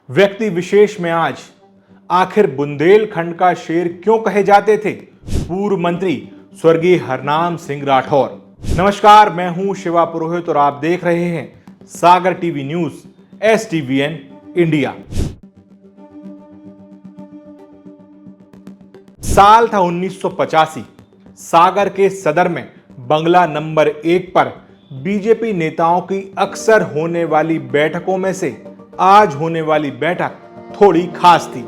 व्यक्ति विशेष में आज आखिर बुंदेलखंड का शेर क्यों कहे जाते थे पूर्व मंत्री स्वर्गीय हरनाम सिंह राठौर। नमस्कार, मैं हूं शिवा पुरोहित और आप देख रहे हैं सागर टीवी न्यूज STVN इंडिया। साल था 1985। सागर के सदर में बंगला नंबर 1 पर बीजेपी नेताओं की अक्सर होने वाली बैठकों में से आज होने वाली बैठक थोड़ी खास थी।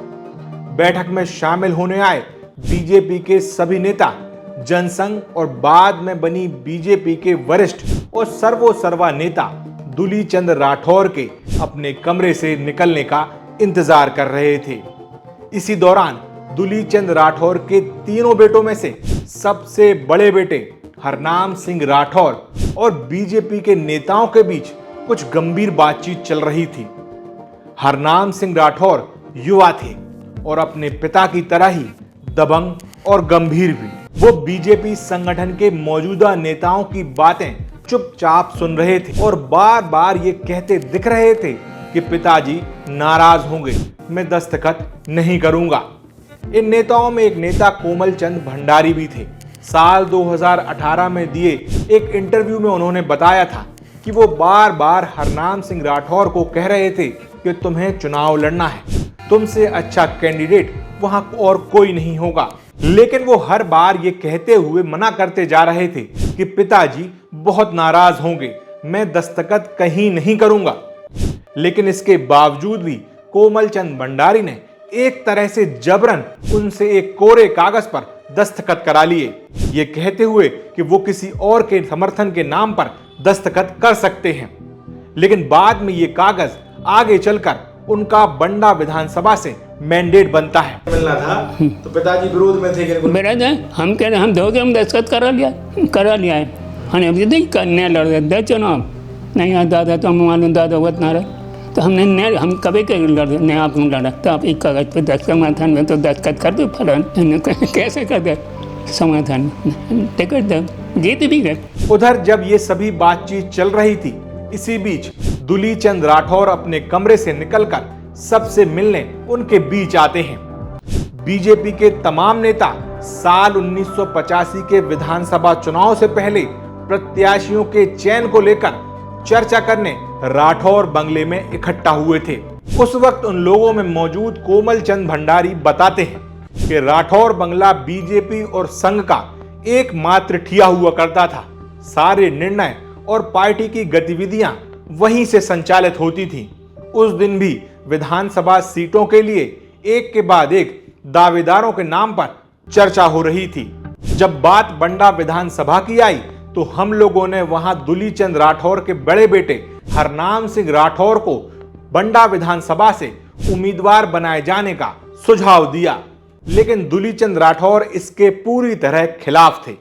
बैठक में शामिल होने आए बीजेपी के सभी नेता, जनसंघ और बाद में बनी बीजेपी के वरिष्ठ और सर्वा नेता दुलीचंद राठौर के अपने कमरे से निकलने का इंतजार कर रहे थे। इसी दौरान दुलीचंद राठौर के तीनों बेटों में से सबसे बड़े बेटे हरनाम सिंह राठौर और बीजेपी के नेताओं के बीच कुछ गंभीर बातचीत चल रही थी। हरनाम सिंह राठौर युवा थे और अपने पिता की तरह ही दबंग और गंभीर भी। वो बीजेपी संगठन के मौजूदा नेताओं की बातें चुपचाप सुन रहे थे और बार बार ये कहते दिख रहे थे कि पिताजी नाराज होंगे, मैं दस्तखत नहीं करूंगा। इन नेताओं में एक नेता कोमल चंद भंडारी भी थे। साल 2018 में दिए एक इंटरव्यू में उन्होंने बताया था कि वो बार बार हरनाम सिंह राठौर को कह रहे थे कि तुम्हें चुनाव लड़ना है, तुमसे अच्छा कैंडिडेट वहां और कोई नहीं होगा। लेकिन वो हर बार ये कहते हुए मना करते जा रहे थे कि पिताजी बहुत नाराज होंगे, मैं दस्तखत कहीं नहीं करूंगा। लेकिन इसके बावजूद भी कोमल चंद भंडारी ने एक तरह से जबरन उनसे एक कोरे कागज पर दस्तखत करा लिए, ये कहते हुए कि वो किसी और के समर्थन के नाम पर दस्तखत कर सकते हैं। लेकिन बाद में ये कागज आगे चलकर उनका बंडा विधानसभा से मैंडेट बनता है। मिलना था तो पिताजी विरोध में थे। मेरा हम कह रहे हम दोगे, हम दस्तखत करा लिया है। हमने नहीं करने लड़ दे चुनाव नहीं आता था तो हम मालूम दादा वत ना रहे तो हमने नहीं, हम कभी कहीं लड़े आप लड़ा तो आप एक कागज पर समाधान में तो दस्तखत कर दो फलान कैसे कर दे समाधान टिकट दो जीत भी गए। उधर जब ये सभी बातचीत चल रही थी, इसी बीच दुलीचंद राठौर अपने कमरे से निकलकर सबसे मिलने उनके बीच आते हैं। बीजेपी के तमाम नेता साल 1985 के विधानसभा चुनाव से पहले प्रत्याशियों के चयन को लेकर चर्चा करने राठौर बंगले में इकट्ठा हुए थे। उस वक्त उन लोगों में मौजूद कोमल चंद भंडारी बताते हैं कि राठौर बंगला बीजेपी और संघ का एकमात्र ठिया हुआ करता था। सारे निर्णय और पार्टी की गतिविधियां वहीं से संचालित होती थी। उस दिन भी विधानसभा सीटों के लिए एक के बाद एक दावेदारों के नाम पर चर्चा हो रही थी। जब बात बंडा विधानसभा की आई तो हम लोगों ने वहां दुलीचंद राठौर के बड़े बेटे हरनाम सिंह राठौर को बंडा विधानसभा से उम्मीदवार बनाए जाने का सुझाव दिया। लेकिन दुलीचंद राठौर इसके पूरी तरह खिलाफ थे।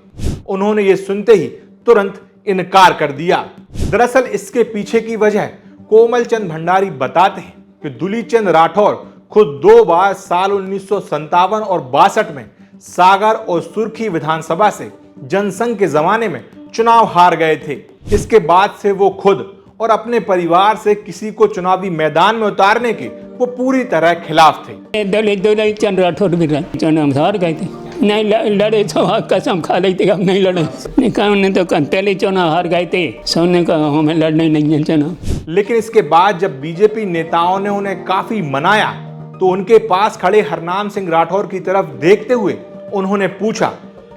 उन्होंने ये सुनते ही तुरंत इनकार कर दिया। दरअसल इसके पीछे की वजह कोमल चंद भंडारी बताते हैं कि दुलीचंद राठौर खुद 2 बार साल 1957 और 62 में सागर और सुर्खी विधानसभा से जनसंघ के जमाने में चुनाव हार गए थे। इसके बाद से वो खुद और अपने परिवार से किसी को चुनावी मैदान में उतारने के वो पूरी तरह खिलाफ थे। दुलीचंद राठौर भी चुनाव हार गए थे, नहीं लड़े तो कसम खा ली थी हम नहीं लड़े। उन्होंने तो पहले चुनाव हार गए थे, सोने का हमें लड़ने नहीं है चुनाव। लेकिन इसके बाद जब बीजेपी नेताओं ने उन्हें काफी मनाया तो उनके पास खड़े हरनाम सिंह राठौर की तरफ देखते हुए उन्होंने पूछा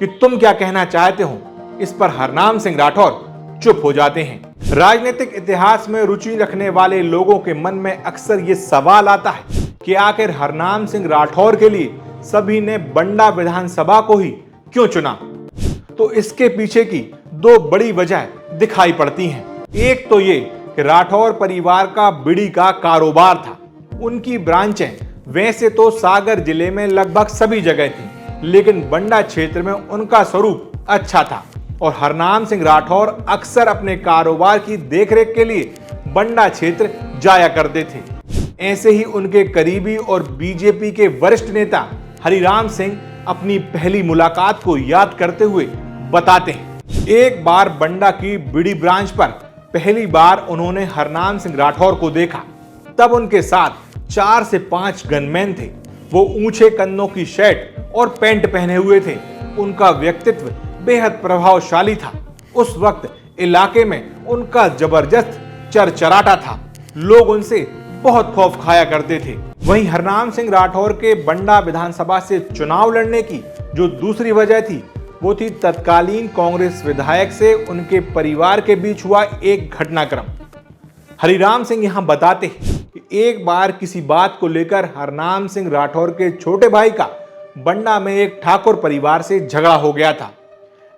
कि तुम क्या कहना चाहते हो। इस पर हरनाम सिंह राठौर चुप हो जाते हैं। राजनीतिक इतिहास में रुचि रखने वाले लोगों के मन में अक्सर ये सवाल आता है कि आखिर हरनाम सिंह राठौर के लिए सभी ने बंडा विधानसभा को ही क्यों चुना। तो इसके पीछे की 2 बड़ी वजह दिखाई पड़ती हैं। एक तो ये कि राठौर परिवार का बीड़ी का कारोबार था। उनकी ब्रांचें वैसे तो सागर जिले में लगभग सभी जगह थी, लेकिन बंडा क्षेत्र में उनका स्वरूप अच्छा था और हरनाम सिंह राठौर अक्सर अपने कारोबार की देखरेख के लिए बंडा क्षेत्र जाया करते थे। ऐसे ही उनके करीबी और बीजेपी के वरिष्ठ नेता हरिराम सिंह अपनी पहली मुलाकात को याद करते हुए बताते हैं, एक बार बंडा की बीड़ी ब्रांच पर पहली बार उन्होंने हरनाम सिंह राठौर को देखा। तब उनके साथ 4 से 5 गनमैन थे। वो ऊंचे कन्नों की शर्ट और पैंट पहने हुए थे। उनका व्यक्तित्व बेहद प्रभावशाली था। उस वक्त इलाके में उनका जबरदस्त चरचराटा था। लोग उनसे बहुत खौफ खाया करते थे। वहीं हरनाम सिंह राठौर के बंडा विधानसभा से चुनाव लड़ने की जो दूसरी वजह थी, वो थी तत्कालीन कांग्रेस विधायक से उनके परिवार के बीच हुआ एक घटनाक्रम। हरिराम सिंह यहां बताते हैं कि एक बार किसी बात को लेकर हरनाम सिंह राठौर के छोटे भाई का बंडा में एक ठाकुर परिवार से झगड़ा हो गया था।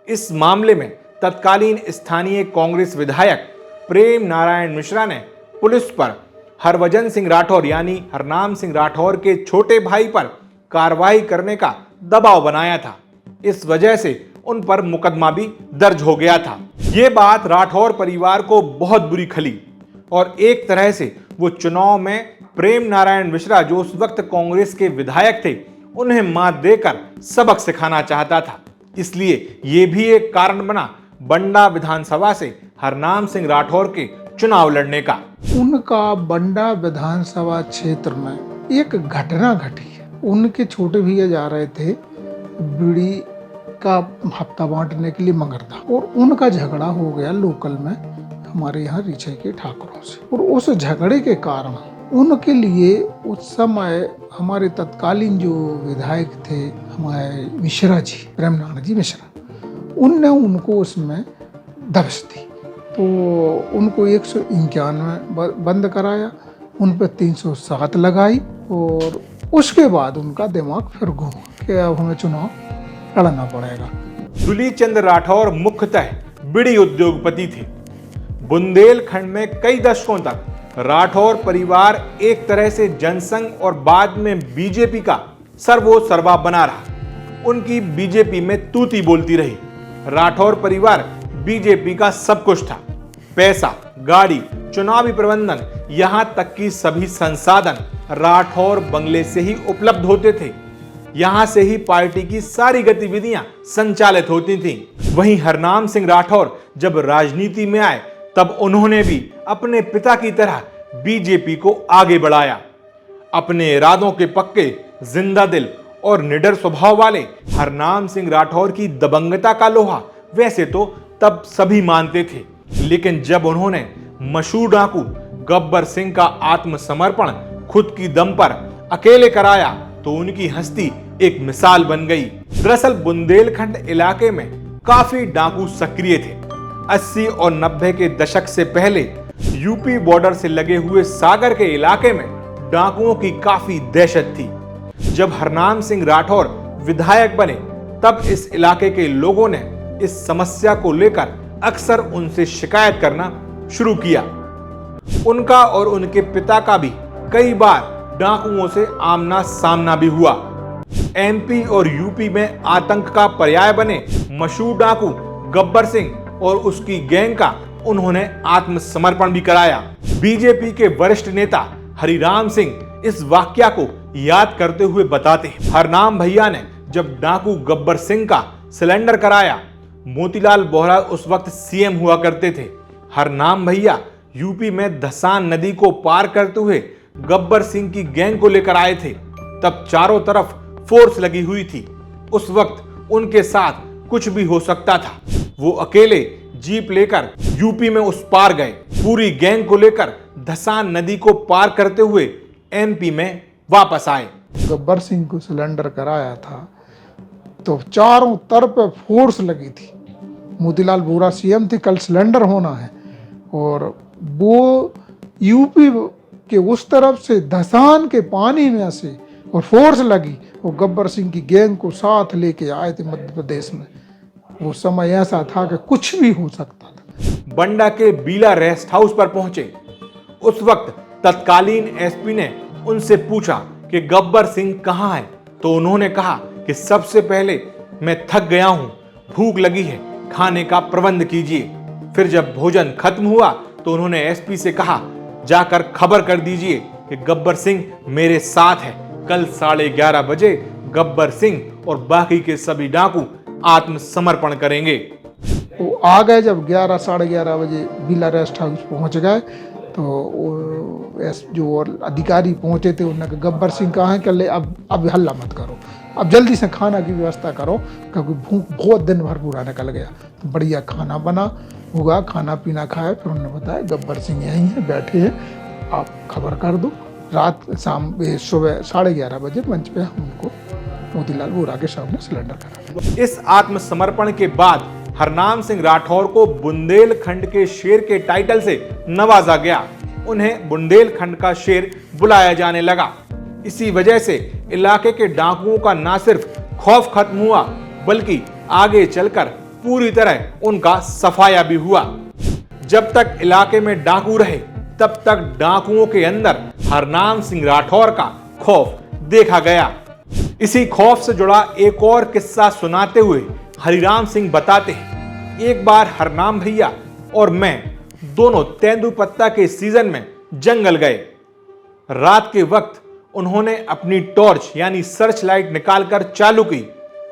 इस मामले में तत्कालीन स्थानीय कांग्रेस विधायक प्रेम नारायण मिश्रा ने पुलिस पर हरभजन सिंह राठौर यानी हरनाम सिंह राठौर के छोटे भाई पर कार्रवाई करने का दबाव बनाया था। इस वजह से उन पर मुकदमा भी दर्ज हो गया था। ये बात राठौर परिवार को बहुत बुरी खली और एक तरह से वो चुनाव में प्रेम नारायण मिश्रा, जो उस वक्त कांग्रेस के विधायक थे, उन्हें मात देकर सबक सिखाना चाहता था। इसलिए ये भी एक कारण बना बंडा विधानसभा से हरनाम सिंह राठौर के चुनाव लड़ने का। उनका बंडा विधानसभा क्षेत्र में एक घटना घटी है। उनके छोटे भैया जा रहे थे बीड़ी का हफ्ता बांटने के लिए मगरदा, और उनका झगड़ा हो गया लोकल में हमारे यहाँ रीछे के ठाकुरों से। और उस झगड़े के कारण उनके लिए उस समय हमारे तत्कालीन जो विधायक थे हमारे मिश्रा जी, प्रेम नारायण जी मिश्रा, उनने उनको उसमें दबिश दी। तो उनको 191 बंद कराया, उन पर 307 लगाई और उसके बाद उनका दिमाग फिर घूमा कि अब हमें चुनाव लड़ना पड़ेगा। दुलीचंद राठौर मुख्यतः बीड़ी उद्योगपति थे। बुंदेलखंड में कई दशकों तक राठौर परिवार एक तरह से जनसंघ और बाद में बीजेपी का सर्वोसर्वा बना रहा। उनकी बीजेपी में तूती बोलती रही। राठौर परिवार बीजेपी का सब कुछ था। पैसा, गाड़ी, चुनावी प्रबंधन, यहां तक कि सभी संसाधन राठौर बंगले से ही उपलब्ध होते थे। यहां से ही पार्टी की सारी गतिविधियां संचालित होती थीं। वहीं हरनाम सिंह राठौर जब राजनीति में आए तब उन्होंने भी अपने पिता की तरह बीजेपी को आगे बढ़ाया। अपने इरादों के पक्के, जिंदा दिल और निडर स्वभाव वाले हरनाम सिंह राठौर की दबंगता का लोहा वैसे तो तब सभी मानते थे, लेकिन जब उन्होंने मशहूर डाकू गब्बर सिंह का आत्मसमर्पण खुद की दम पर अकेले कराया तो उनकी हस्ती एक मिसाल बन गई। दरअसल बुंदेलखंड इलाके में काफी डाकू सक्रिय थे। 80 और 90 के दशक से पहले यूपी बॉर्डर से लगे हुए सागर के इलाके में डाकुओं की काफी दहशत थी। जब हरनाम सिंह राठौर विधायक बने तब इस इलाके के लोगों ने इस समस्या को लेकर अक्सर उनसे शिकायत करना शुरू किया। उनका और उनके पिता का भी कई बार डाकुओं से आमना सामना भी हुआ। एमपी और यूपी में आतंक का पर्याय बने मशहूर डाकू गब्बर सिंह और उसकी गैंग का उन्होंने आत्मसमर्पण भी कराया। बीजेपी के वरिष्ठ नेता हरिराम सिंह इस वाकया को याद करते हुए बताते हैं, हरनाम भैया ने जब डाकू गब्बर सिंह का सिलेंडर कराया, मोतीलाल बोहरा उस वक्त सीएम हुआ करते थे। हरनाम भैया यूपी में धसान नदी को पार करते हुए गब्बर सिंह की गैंग को लेकर आए थे। तब चारों तरफ फोर्स लगी हुई थी। उस वक्त उनके साथ कुछ भी हो सकता था। वो अकेले जीप लेकर यूपी में उस पार गए, पूरी गैंग को लेकर धसान नदी को पार करते हुए एमपी में वापस आए। गब्बर सिंह को सिलेंडर कराया था तो चारों तरफ फोर्स लगी थी। मोतीलाल वोरा सीएम थे, कल सिलेंडर होना है, और वो यूपी के उस तरफ से धसान के पानी में से और फोर्स लगी और गब्बर सिंह की गैंग को साथ लेके आए थे मध्य प्रदेश में। वो समय ऐसा था कि कुछ भी हो सकता था। बंडा के बीला रेस्ट हाउस पर पहुंचे। उस वक्त तत्कालीन एसपी ने उनसे पूछा कि गब्बर सिंह कहाँ है, तो उन्होंने कहा कि सबसे पहले मैं थक गया हूं, भूख लगी है, खाने का प्रबंध कीजिए। फिर जब भोजन खत्म हुआ तो उन्होंने एसपी से कहा, जाकर खबर कर दीजिए कि गब्बर सिंह मेरे साथ है। कल 11:30 बजे गब्बर सिंह और बाकी के सभी डाकू आत्मसमर्पण करेंगे। वो आ गए। जब 11 साढ़े 11 बजे बीला रेस्ट हाउस पहुंच गए तो जो और अधिकारी पहुंचे थे उन्होंने कहा गब्बर सिंह कहाँ हैं, कल अब हल्ला मत करो, अब जल्दी से खाना की व्यवस्था करो क्योंकि भूख बहुत दिन भर पूरा निकल गया। तो बढ़िया खाना बना हुआ, खाना पीना खाया। फिर उन्होंने बताया गब्बर सिंह यहीं हैं, बैठे हैं, आप खबर कर दो। रात सुबह 11:30 बजे मंच पे हम उनको मोतीलाल वोरा के सामने सिलेंडर करा। इस आत्मसमर्पण के बाद हरनाम सिंह राठौर को बुंदेलखंड के शेर के टाइटल से नवाजा गया। उन्हें बुंदेलखंड का शेर बुलाया जाने लगा। इसी वजह से इलाके के डाकुओं का न सिर्फ खौफ खत्म हुआ बल्कि आगे चलकर पूरी तरह उनका सफाया भी हुआ। जब तक इलाके में डाकू रहे तब तक डाकुओं के अंदर हरनाम सिंह राठौर का खौफ देखा गया। इसी खौफ से जुड़ा एक और किस्सा सुनाते हुए हरिराम सिंह बताते हैं, एक बार हरनाम भैया और मैं दोनों तेंदुपत्ता के सीजन में जंगल गए। रात के वक्त उन्होंने अपनी टॉर्च यानी सर्च लाइट निकालकर चालू की,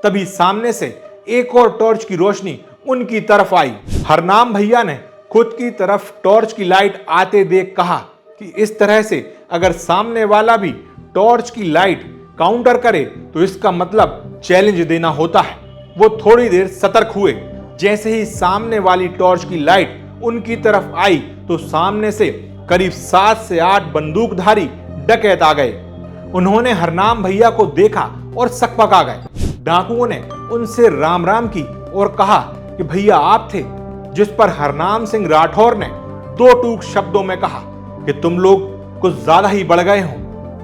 तभी सामने से एक और टॉर्च की रोशनी उनकी तरफ आई। हरनाम भैया ने खुद की तरफ टॉर्च की लाइट आते देख कहा कि इस तरह से अगर सामने वाला भी टॉर्च की लाइट काउंटर करे तो इसका मतलब चैलेंज देना होता है। वो थोड़ी देर सतर्क हुए। जैसे ही सामने वाली टॉर्च की लाइट उनकी तरफ आई तो सामने से करीब 7 से 8 बंदूकधारी डकैत आ गए। उन्होंने हरनाम भैया को देखा और सकपका गए। डाकुओं ने उनसे राम राम की और कहा कि भैया आप थे, जिस पर हरनाम सिंह राठौर ने 2 टूक शब्दों में कहा कि तुम लोग कुछ ज्यादा ही बढ़ गए हो,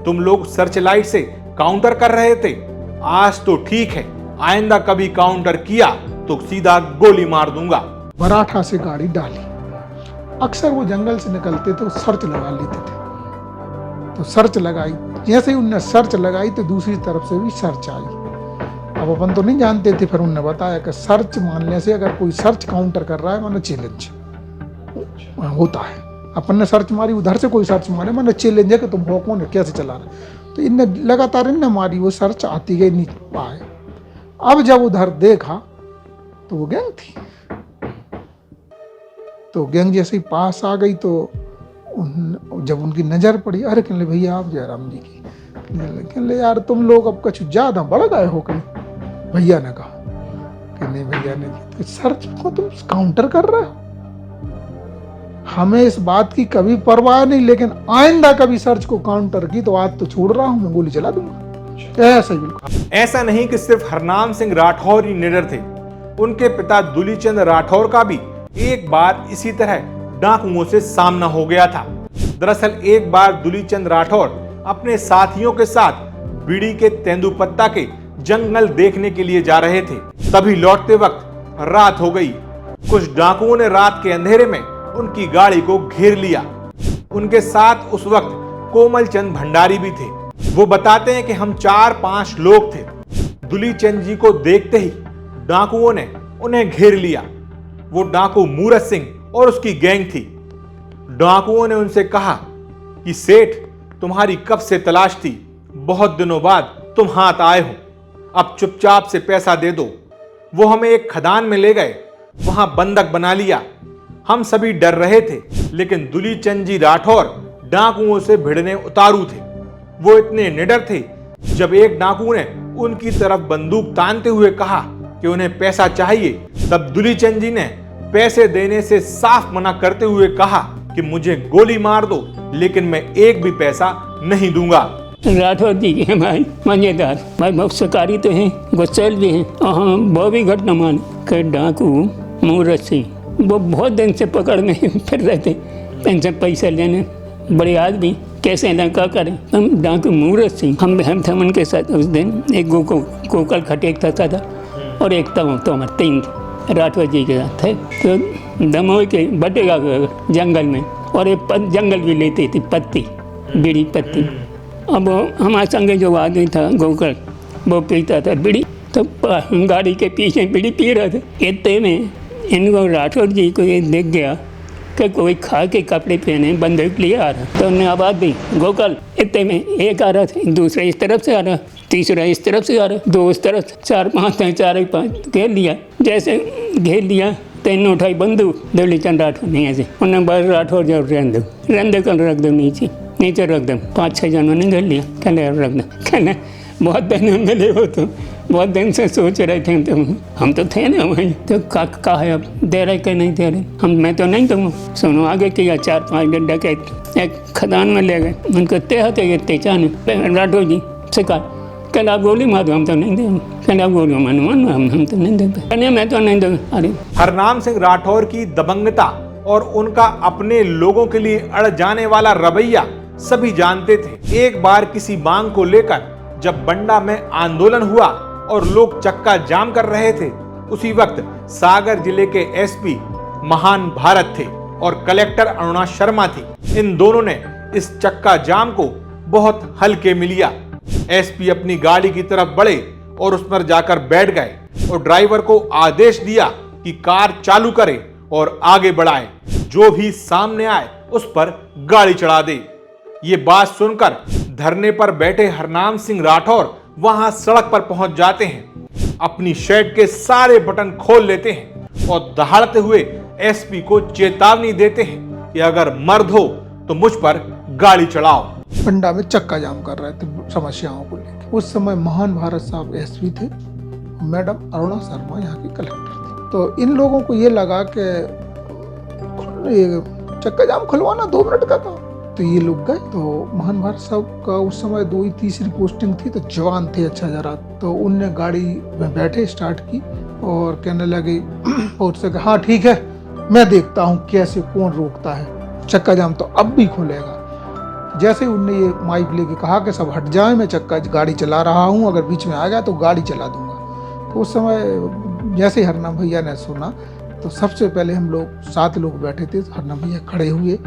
तुम लोग सर्च लाइट से काउंटर कर रहे थे, आज तो ठीक है, आइंदा कभी काउंटर किया तो सीधा गोली मार दूंगा। मराठा से गाड़ी डाली। अक्सर वो जंगल से निकलते थे, सर्च लगा लेते थे। तो सर्च लगाई, जैसे ही उनने सर्च लगाई तो दूसरी तरफ से भी सर्च आई। अब अपन तो नहीं जानते थे, फिर उन्होंने बताया कि सर्च मानने से अगर कोई सर्च काउंटर कर रहा है माने चैलेंज होता है। अपन ने सर्च मारी, उधर से कोई सर्च मारे माने चैलेंज है कि तुम हो कौन है, कैसे चला रहे। तो इनने लगातार इनने मारी, वो सर्च आती गई, नहीं पाए। अब जब उधर देखा तो वो गैंग थी। तो गैंग जैसे ही पास आ गई तो जब उनकी नजर पड़ी, अरे कहने भैया आप जयराम जी की, कहने यार तुम लोग अब कुछ ज्यादा बढ़ गए हो कहीं। भैया ने कहा कि नहीं, भैया ने तो सर्च को तुम काउंटर कर रहे हो, हमें इस बात की कभी परवाह नहीं, लेकिन आइंदा कभी सर्च को काउंटर की तो आज तो छोड़ रहा हूं, मैं गोली चला दूंगा। ऐसा ही बिल्कुल। ऐसा नहीं कि सिर्फ हरनाम सिंह राठौर ही निडर थे, उनके पिता दुलीचंद राठौर का भी एक बार इसी तरह डाकुओं से सामना हो गया था। दरअसल एक बार दुलीचंद राठौर अपने साथियों के साथ बीड़ी के तेंदुपत्ता के जंगल देखने के लिए जा रहे थे। तभी लौटते वक्त रात हो गई। कुछ डाकुओं ने रात के अंधेरे में उनकी गाड़ी को घेर लिया। उनके साथ उस वक्त कोमल चंद भंडारी भी थे। वो बताते हैं कि हम 4-5 लोग थे। दुलीचंद जी को देखते ही डाकुओं ने उन्हें घेर लिया। वो डाकू मूरत सिंह और उसकी गैंग थी। डाकुओं ने उनसे कहा कि सेठ तुम्हारी कब से तलाश थी, बहुत दिनों बाद तुम हाथ आए हो, अब चुपचाप से पैसा दे दो। वो हमें एक खदान में ले गए, वहां बंधक बना लिया। हम सभी डर रहे थे, लेकिन दुलीचंद जी राठौर डाकुओं से भिड़ने उतारू थे। वो इतने निडर थे, जब एक डाकू ने उनकी तरफ बंदूक तानते हुए कहा कि उन्हें पैसा चाहिए, तब दुलीचंद जी ने पैसे देने से साफ मना करते हुए कहा कि मुझे गोली मार दो, लेकिन मैं एक भी पैसा नहीं दूंगा। राठौर जी के हमारे मजेदार भाई बहुत शिकारी तो हैं, गुस्सेल भी हैं, और हम वो भी घटना मान के डाकू मूरत सिंह वो बहुत दिन से पकड़ में फिर रहे थे, पेंशन पैसा लेने, बड़े आदमी कैसे लंका करें। हम डाकू मूरत सिंह हम थे उनके साथ। उस दिन एक गोकल खटेक था और एक तो 3 राठौर जी के साथ थे। तो दमोह के बटेगा जंगल में, और एक जंगल भी लेती थी पत्ती, बीड़ी पत्ती। अब हमारे संगे जो आदमी था गोकल, वो पीता था बीड़ी, तो गाड़ी के पीछे बीड़ी पी रहे थे। इतने में इनको राठौर जी को ये दिख गया कि कोई खा के कपड़े पहने बंदूक लिए आ रहा। तो उन्होंने आवाज़ दी गोकल। इतने में एक आ रहा था, दूसरा इस तरफ से आ रहा, तीसरा इस तरफ से आ रहा, 2 उस तरफ, 4-5 थे, 4-5 घेर लिया। जैसे घेर लिया तो इन्होंने उठाई बंदूक, दुलीचंद राठौर नहीं ऐसे उन्होंने बस राठौर जो रन दो कर रख दो नीचे। नीचे रख दे। 5-6 जनों ने घेर लिया, कहले रख दे। कहले बहुत दिन मिले हो तो बहुत दिन से सोच रहे थे, तो हम तो थे ना वहीं, तो का है अब दे रहे कि नहीं दे रहे, मैं तो नहीं दूँगा। सुनो आगे किया, 4-5 गड्ढा के एक खदान में ले गए, उनको ते ये तेचा ने राठौर जी शिकार, कहला आप गोली मार दो, हम तो नहीं देंगे। कहला आप गोली मानो हम तो नहीं देते, कहने मैं तो नहीं दूँगा। अरे हरनाम सिंह राठौर की दबंगता और उनका अपने लोगों के लिए अड़ जाने वाला रवैया सभी जानते थे। एक बार किसी मांग को लेकर जब बंडा में आंदोलन हुआ और लोग चक्का जाम कर रहे थे, उसी वक्त सागर जिले के एसपी महान भारत थे और कलेक्टर अरुणा शर्मा थी। इन दोनों ने इस चक्का जाम को बहुत हल्के में लिया। एसपी अपनी गाड़ी की तरफ बढ़े और उस पर जाकर बैठ गए और ड्राइवर को आदेश दिया कि कार चालू करे और आगे बढ़ाए, जो भी सामने आए उस पर गाड़ी चढ़ा दे। ये बात सुनकर धरने पर बैठे हरनाम सिंह राठौर वहां सड़क पर पहुंच जाते हैं, अपनी शर्ट के सारे बटन खोल लेते हैं और दहाड़ते हुए एसपी को चेतावनी देते हैं कि अगर मर्द हो तो मुझ पर गाड़ी चढ़ाओ। बंडा में चक्का जाम कर रहे थे समस्याओं को लेकर। उस समय महान भारत साहब एसपी थे, मैडम अरुणा शर्मा यहाँ की कलेक्टर थी। तो इन लोगों को ये लगा कि चक्का जाम खुलवाना 2 मिनट का काम, तो ये लोग गए। तो महान भारत साहब का उस समय 2 तीसरी पोस्टिंग थी, तो जवान थे अच्छा जरा, तो उनने गाड़ी में बैठे स्टार्ट की और कहने लगे और से हाँ ठीक है, मैं देखता हूँ कैसे कौन रोकता है, चक्का जाम तो अब भी खुलेगा। जैसे उनने ये माइक लेके कहा कि सब हट जाए, मैं चक्का गाड़ी चला रहा हूँ, अगर बीच में आ गया तो गाड़ी चला दूंगा। तो उस समय जैसे हरनाम भैया ने सुना, तो सबसे पहले हम लोग 7 लोग बैठे थे, हरनाम भैया खड़े हुए,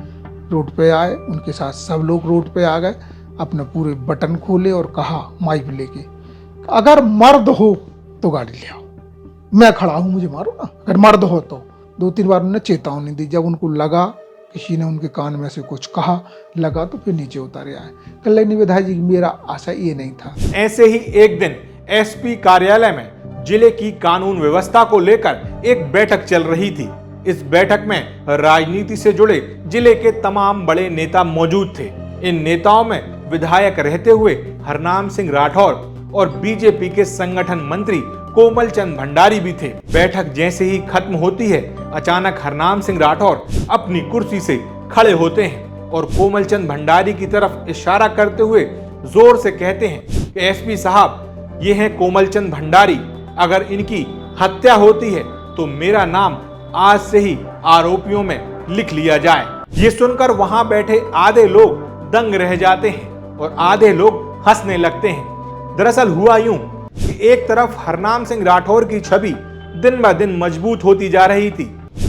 रोड पे आए, उनके साथ सब लोग रोड पे आ गए, अपने पूरे बटन खोले और कहा माइक लेके, अगर मर्द हो तो गाड़ी ले आओ, मैं खड़ा हूँ, मुझे मारो ना, अगर मर्द हो तो। 2-3 बार उन्होंने चेतावनी दी। जब उनको लगा किसी ने उनके कान में से कुछ कहा लगा, तो फिर नीचे उतारे आए। कल्याणी विधायक जी, मेरा आशा ये नहीं था। ऐसे ही एक दिन एसपी कार्यालय में जिले की कानून व्यवस्था को लेकर एक बैठक चल रही थी। इस बैठक में राजनीति से जुड़े जिले के तमाम बड़े नेता मौजूद थे। इन नेताओं में विधायक रहते हुए हरनाम सिंह राठौर और बीजेपी के संगठन मंत्री कोमल चंद भंडारी भी थे। बैठक जैसे ही खत्म होती है, अचानक हरनाम सिंह राठौर अपनी कुर्सी से खड़े होते हैं और कोमल चंद भंडारी की तरफ इशारा करते हुए जोर से कहते हैं कि एसपी साहब, ये हैं कोमल चंद भंडारी, अगर इनकी हत्या होती है तो मेरा नाम आज से ही आरोपियों में लिख लिया जाए। ये सुनकर वहां बैठे आधे लोग दंग रह जाते हैं और आधे लोग हंसने लगते हैं। दरअसल हुआ यूं कि एक तरफ हरनाम सिंह राठौर की छवि दिन ब दिन मजबूत होती जा रही थी,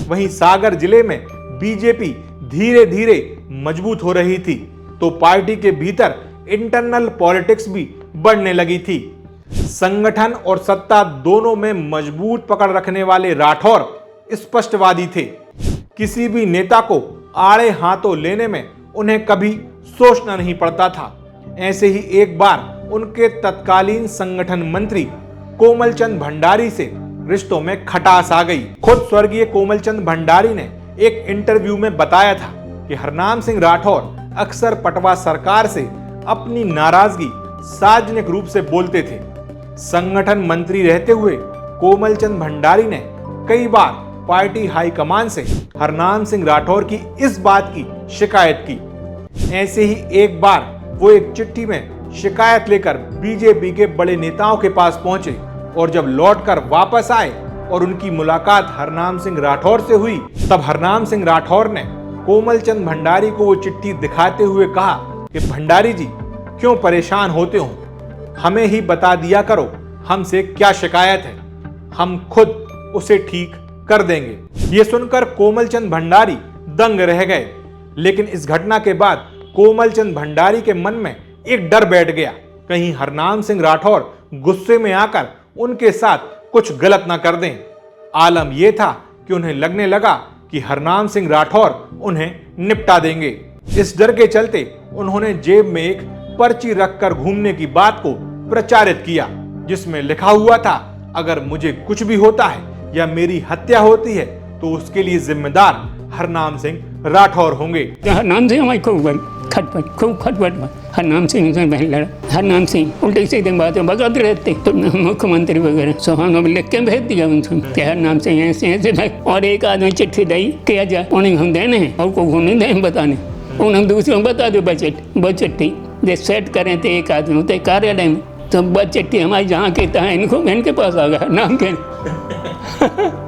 वहीं सागर जिले में बीजेपी धीरे धीरे मजबूत हो रही थी, तो पार्टी के भीतर इंटरनल पॉलिटिक्स भी बढ़ने लगी थी। संगठन और सत्ता दोनों में मजबूत पकड़ रखने वाले राठौर स्पष्टवादी थे। किसी भी नेता को आड़े हाथों लेने में उन्हें कभी सोचना नहीं पड़ता था। ऐसे ही एक बार उनके तत्कालीन संगठन मंत्री कोमल चंद भंडारी से रिश्तों में खटास आ गई। खुद स्वर्गीय कोमल चंद भंडारी ने एक इंटरव्यू में बताया था कि हरनाम सिंह राठौर अक्सर पटवा सरकार से अपनी नाराजगी सार्वजनिक रूप से बोलते थे। संगठन मंत्री रहते हुए कोमल चंद भंडारी ने कई बार पार्टी हाईकमान से हरनाम सिंह राठौर की इस बात की शिकायत की। ऐसे ही एक बार वो एक चिट्ठी में शिकायत लेकर बीजेपी के बड़े नेताओं के पास पहुंचे और जब लौटकर वापस आए और उनकी मुलाकात हरनाम सिंह राठौर से हुई, तब हरनाम सिंह राठौर ने कोमल चंद भंडारी को वो चिट्ठी दिखाते हुए कहा कि भंडारी जी, क्यों परेशान होते हो, हमें ही बता दिया करो हमसे क्या शिकायत है, हम खुद उसे ठीक कर देंगे। ये सुनकर कोमल चंद भंडारी दंग रह गए। लेकिन इस घटना के बाद कोमल चंद भंडारी के मन में एक डर बैठ गया, कहीं हरनाम सिंह राठौर गुस्से में आकर उनके साथ कुछ गलत ना कर दें। आलम यह था कि उन्हें लगने लगा कि हरनाम सिंह राठौर उन्हें निपटा देंगे। इस डर के चलते उन्होंने जेब में एक पर्ची रखकर घूमने की बात को प्रचारित किया, जिसमें लिखा हुआ था, अगर मुझे कुछ भी होता है या मेरी हत्या होती है तो उसके लिए जिम्मेदार हरनाम सिंह राठौर होंगे। हरनाम सिंह हमारे खूब खटपट, खूब खटपट। हरनाम सिंह से पहले लड़ा। हरनाम सिंह उल्टी सीधी बातें बकते रहते, तो मुख्यमंत्री वगैरह सोहानो लिख के भेज दिया उनसे कि हरनाम सिंह ऐसे ऐसे भाई। और एक आदमी चिट्ठी दी किया जाए, उन्हें हम देने हैं और को नहीं दें बताने, उन्हें दूसरों को बता दो बजट वो चिट्ठी जो सेट करें थे एक आदमी होते कार्यालय में, तो बस चिट्ठी हमारी जहाँ के तहाँ इनके पास आ गया नाम के।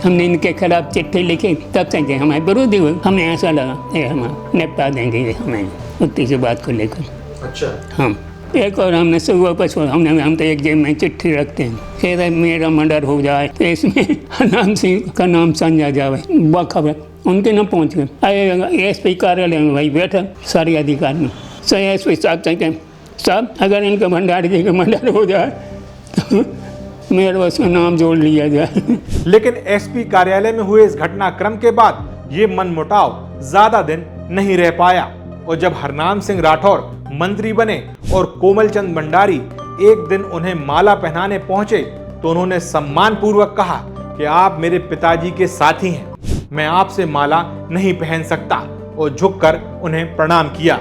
हमने इनके खिलाफ चिट्ठी लिखी, तब से कि हमारे विरोधी हुए। हमें ऐसा लगा ये हम निपटा देंगे ये हमें उतनी सी बात को लेकर। अच्छा। हम एक और हमने सुबह पर हम तो एक जेब में चिट्ठी रखते हैं, फिर मेरा मर्डर हो जाए तो इसमें हरनाम सिंह का नाम संजा जावे, वह खबर उनके न पहुँच गए। एसपी कार्यालय में भाई बैठा सारे अधिकारी, सो एसपी साहब से साहब अगर इनका भंडारी जी का मर्डर हो जाए तो मेरे उसका नाम जोड़ लिया जाए। लेकिन एसपी कार्यालय में हुए इस घटनाक्रम के बाद ये मनमुटाव ज्यादा दिन नहीं रह पाया और जब हरनाम सिंह राठौर मंत्री बने और कोमल चंद भंडारी एक दिन उन्हें माला पहनाने पहुंचे तो उन्होंने सम्मान पूर्वक कहा कि आप मेरे पिताजी के साथी हैं, मैं आपसे माला नहीं पहन सकता, और झुककर उन्हें प्रणाम किया।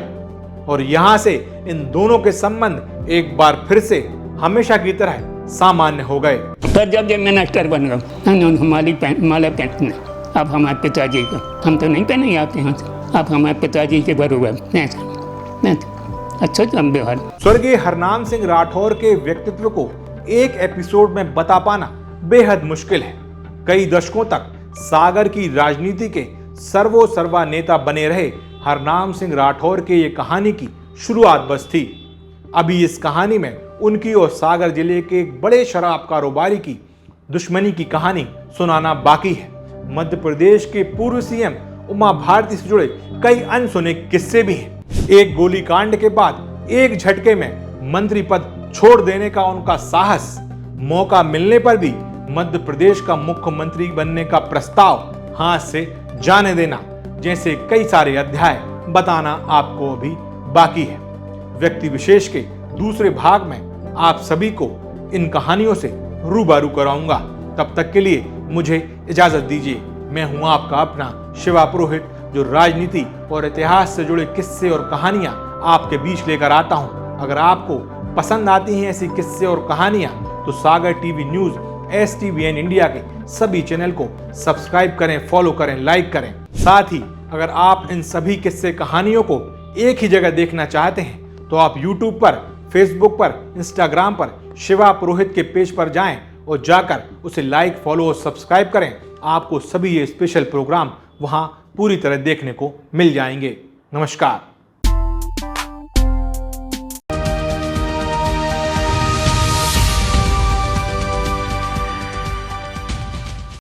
और यहाँ से इन दोनों के संबंध एक बार फिर से हमेशा की तरह सामान्य हो गए। फिर जब मिनिस्टर बन गए माला पहनने, अब हमारे पिताजी को हम तो नहीं पहने आपके यहाँ से, अब हमारे पिताजी के बरूबर अच्छा व्यवहार। स्वर्गीय हरनाम सिंह राठौर के व्यक्तित्व को एक एपिसोड में बता पाना बेहद मुश्किल है। कई दशकों तक सागर की राजनीति के सर्वा नेता बने रहे हरनाम सिंह राठौर के ये कहानी की शुरुआत बस थी। अभी इस कहानी में उनकी और सागर जिले के एक बड़े शराब कारोबारी की दुश्मनी की कहानी सुनाना बाकी है। मध्य प्रदेश के पूर्व सीएम उमा भारती से जुड़े कई अनसुने किस्से भी हैं। एक गोलीकांड के बाद एक झटके में मंत्री पद छोड़ देने का उनका साहस, मौका मिलने पर भी मध्य प्रदेश का मुख्यमंत्री बनने का प्रस्ताव हाथ से जाने देना, जैसे कई सारे अध्याय बताना आपको अभी बाकी है। व्यक्ति विशेष के दूसरे भाग में आप सभी को इन कहानियों से रूबरू कराऊंगा। तब तक के लिए मुझे इजाजत दीजिए। मैं हूं आपका अपना शिवा पुरोहित, जो राजनीति और इतिहास से जुड़े किस्से और कहानियां आपके बीच लेकर आता हूं। अगर आपको पसंद आती हैं ऐसी किस्से और कहानियां तो सागर टीवी न्यूज STVN इंडिया के सभी चैनल को सब्सक्राइब करें, फॉलो करें, लाइक करें। साथ ही अगर आप इन सभी किस्से कहानियों को एक ही जगह देखना चाहते हैं तो आप YouTube पर, Facebook पर, Instagram पर शिवा पुरोहित के पेज पर जाएं और जाकर उसे लाइक, फॉलो और सब्सक्राइब करें। आपको सभी ये स्पेशल प्रोग्राम वहां पूरी तरह देखने को मिल जाएंगे। नमस्कार।